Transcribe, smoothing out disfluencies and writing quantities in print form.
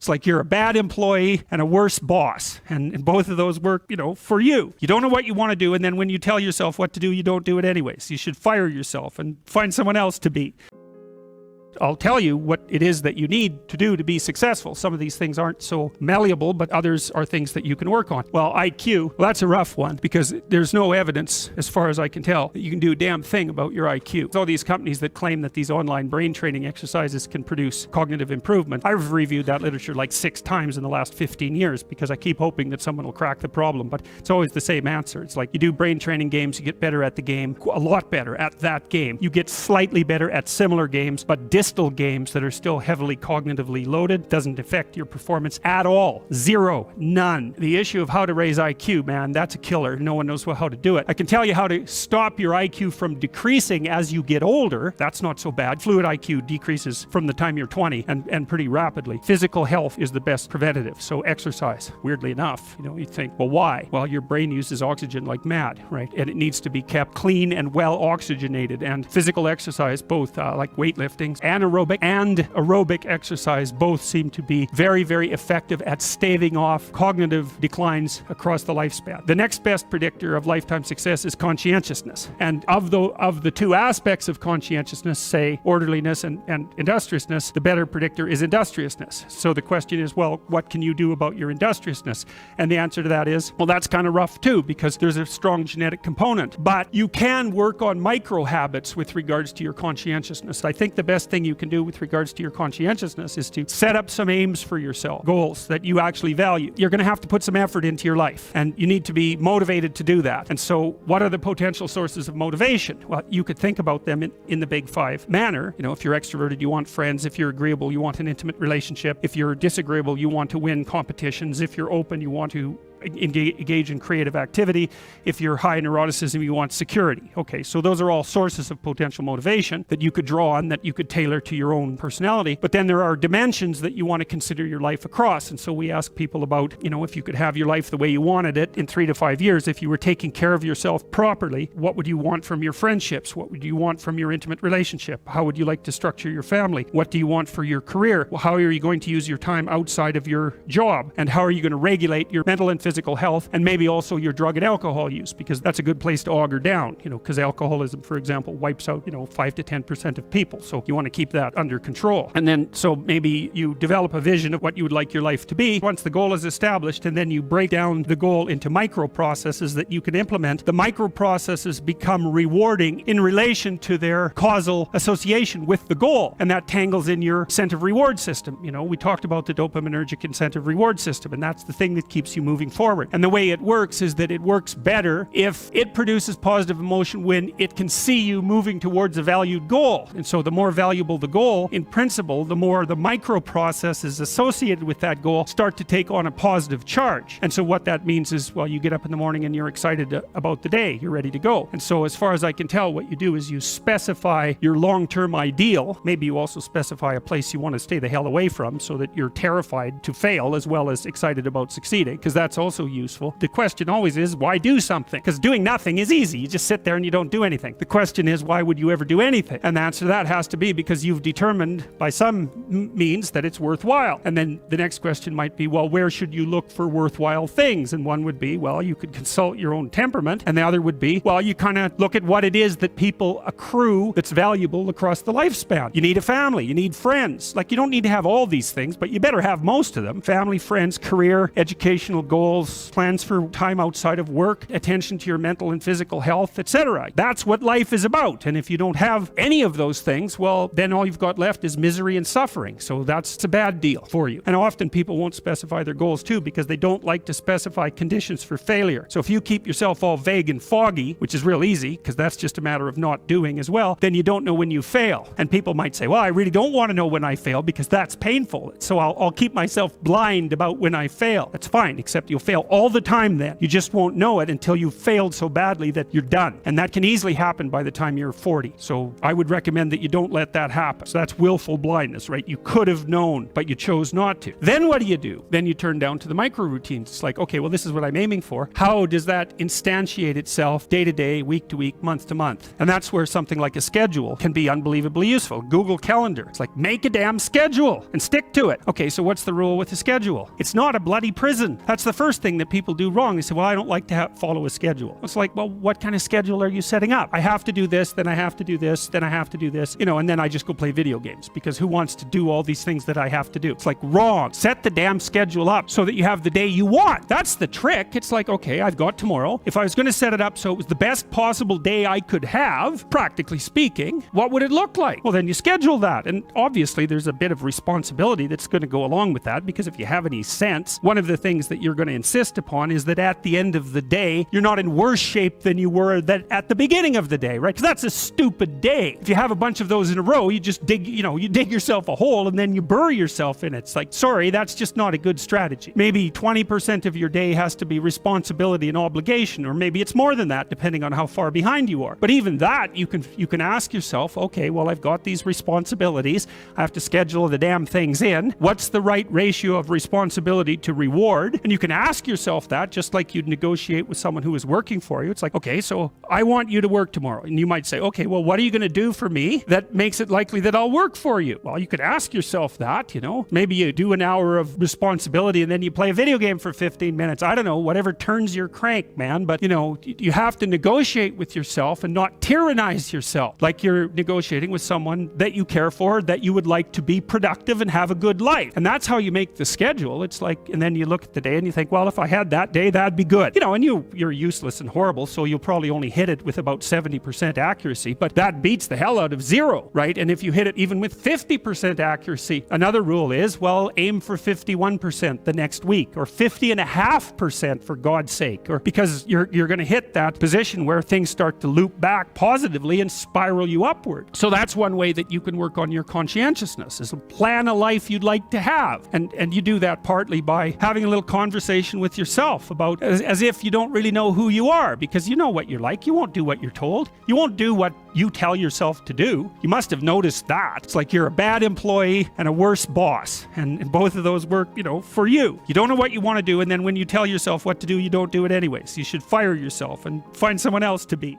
It's like you're a bad employee and a worse boss. And both of those work, for you. You don't know what you want to do, and then when you tell yourself what to do, you don't do it anyways. You should fire yourself and find someone else to be. I'll tell you what it is that you need to do to be successful. Some of these things aren't so malleable, but others are things that you can work on. Well, IQ, that's a rough one because there's no evidence, as far as I can tell, that you can do a damn thing about your IQ. All these companies that claim that these online brain training exercises can produce cognitive improvement, I've reviewed that literature like 6 times in the last 15 years because I keep hoping that someone will crack the problem, but it's always the same answer. It's like you do brain training games, you get better at the game, a lot better at that game. You get slightly better at similar games, but distal games that are still heavily cognitively loaded doesn't affect your performance at all. Zero. None. The issue of how to raise IQ, man, that's a killer. No one knows how to do it. I can tell you how to stop your IQ from decreasing as you get older. That's not so bad. Fluid IQ decreases from the time you're 20 and pretty rapidly. Physical health is the best preventative. So exercise. Weirdly enough, you think, well, why? Well, your brain uses oxygen like mad, right? And it needs to be kept clean and well oxygenated. And physical exercise, both like weightlifting, aerobic exercise, both seem to be very, very effective at staving off cognitive declines across the lifespan. The next best predictor of lifetime success is conscientiousness. And of the 2 aspects of conscientiousness, say orderliness and industriousness, the better predictor is industriousness. So the question is, well, what can you do about your industriousness? And the answer to that is, well, that's kind of rough too, because there's a strong genetic component. But you can work on micro habits with regards to your conscientiousness. I think the best thing you can do with regards to your conscientiousness is to set up some aims for yourself, goals that you actually value. You're going to have to put some effort into your life, and you need to be motivated to do that. And so what are the potential sources of motivation? Well, you could think about them in the big 5 manner. If you're extroverted, you want friends. If you're agreeable, you want an intimate relationship. If you're disagreeable, you want to win competitions. If you're open, you want to engage in creative activity. If you're high neuroticism, you want security. Okay, so those are all sources of potential motivation that you could draw on, that you could tailor to your own personality. But then there are dimensions that you want to consider your life across. And so we ask people about, if you could have your life the way you wanted it in 3 to 5 years, if you were taking care of yourself properly, what would you want from your friendships? What would you want from your intimate relationship? How would you like to structure your family? What do you want for your career? Well, how are you going to use your time outside of your job? And how are you going to regulate your mental and physical health, and maybe also your drug and alcohol use, because that's a good place to auger down, because alcoholism, for example, wipes out, 5 to 10% of people. So you want to keep that under control. And then, so maybe you develop a vision of what you would like your life to be. Once the goal is established, and then you break down the goal into micro processes that you can implement, the micro processes become rewarding in relation to their causal association with the goal. And that tangles in your incentive reward system. We talked about the dopaminergic incentive reward system, and that's the thing that keeps you moving forward. And the way it works is that it works better if it produces positive emotion when it can see you moving towards a valued goal. And so the more valuable the goal, in principle, the more the micro processes associated with that goal start to take on a positive charge. And so what that means is, well, you get up in the morning and you're excited about the day. You're ready to go. And so as far as I can tell, what you do is you specify your long-term ideal. Maybe you also specify a place you want to stay the hell away from so that you're terrified to fail as well as excited about succeeding, because that's also useful. The question always is, why do something? Because doing nothing is easy. You just sit there and you don't do anything. The question is, why would you ever do anything? And the answer to that has to be because you've determined by some means that it's worthwhile. And then the next question might be, well, where should you look for worthwhile things? And one would be, well, you could consult your own temperament. And the other would be, well, you kind of look at what it is that people accrue that's valuable across the lifespan. You need a family. You need friends. Like, you don't need to have all these things, but you better have most of them. Family, friends, career, educational goals, plans for time outside of work, attention to your mental and physical health, etc. That's what life is about. And if you don't have any of those things, well, then all you've got left is misery and suffering. So that's a bad deal for you. And often people won't specify their goals too because they don't like to specify conditions for failure. So if you keep yourself all vague and foggy, which is real easy because that's just a matter of not doing as well, then you don't know when you fail. And people might say, well, I really don't want to know when I fail because that's painful. So I'll keep myself blind about when I fail. That's fine, except you'll fail all the time then. You just won't know it until you've failed so badly that you're done. And that can easily happen by the time you're 40. So I would recommend that you don't let that happen. So that's willful blindness, right? You could have known, but you chose not to. Then what do? Then you turn down to the micro routines. It's like, okay, well, this is what I'm aiming for. How does that instantiate itself day to day, week to week, month to month? And that's where something like a schedule can be unbelievably useful. Google Calendar. It's like, make a damn schedule and stick to it. Okay, so what's the rule with a schedule? It's not a bloody prison. That's the first thing that people do wrong. They say, well, I don't like to follow a schedule. It's like, well, what kind of schedule are you setting up? I have to do this, then I have to do this, then I have to do this, and then I just go play video games, because who wants to do all these things that I have to do? It's like, wrong. Set the damn schedule up so that you have the day you want. That's the trick. It's like, okay, I've got tomorrow. If I was going to set it up so it was the best possible day I could have, practically speaking, what would it look like? Well, then you schedule that. And obviously there's a bit of responsibility that's going to go along with that, because if you have any sense, one of the things that you're going to insist upon is that at the end of the day, you're not in worse shape than you were at the beginning of the day, right? Because that's a stupid day. If you have a bunch of those in a row, you just dig yourself a hole and then you bury yourself in it. It's like, sorry, that's just not a good strategy. Maybe 20% of your day has to be responsibility and obligation, or maybe it's more than that, depending on how far behind you are. But even that, you can ask yourself, okay, well, I've got these responsibilities. I have to schedule the damn things in. What's the right ratio of responsibility to reward? And you can ask yourself that, just like you'd negotiate with someone who is working for you. It's like, okay, so I want you to work tomorrow. And you might say, okay, well, what are you going to do for me that makes it likely that I'll work for you? Well, you could ask yourself that, maybe you do an hour of responsibility and then you play a video game for 15 minutes. I don't know, whatever turns your crank, man. But, you have to negotiate with yourself and not tyrannize yourself like you're negotiating with someone that you care for, that you would like to be productive and have a good life. And that's how you make the schedule. It's like, and then you look at the day and you think, well, if I had that day, that'd be good. And you're useless and horrible, so you'll probably only hit it with about 70% accuracy, but that beats the hell out of 0, right? And if you hit it even with 50% accuracy, another rule is, well, aim for 51% the next week, or 50.5% for God's sake, or because you're going to hit that position where things start to loop back positively and spiral you upward. So that's one way that you can work on your conscientiousness, is plan a life you'd like to have. And you do that partly by having a little conversation with yourself about, as if you don't really know who you are, because you know what you're like. You won't do what you're told. You won't do what you tell yourself to do. You must have noticed that. It's like you're a bad employee and a worse boss. And both of those work, for you. You don't know what you want to do, and then when you tell yourself what to do, you don't do it anyways. You should fire yourself and find someone else to be.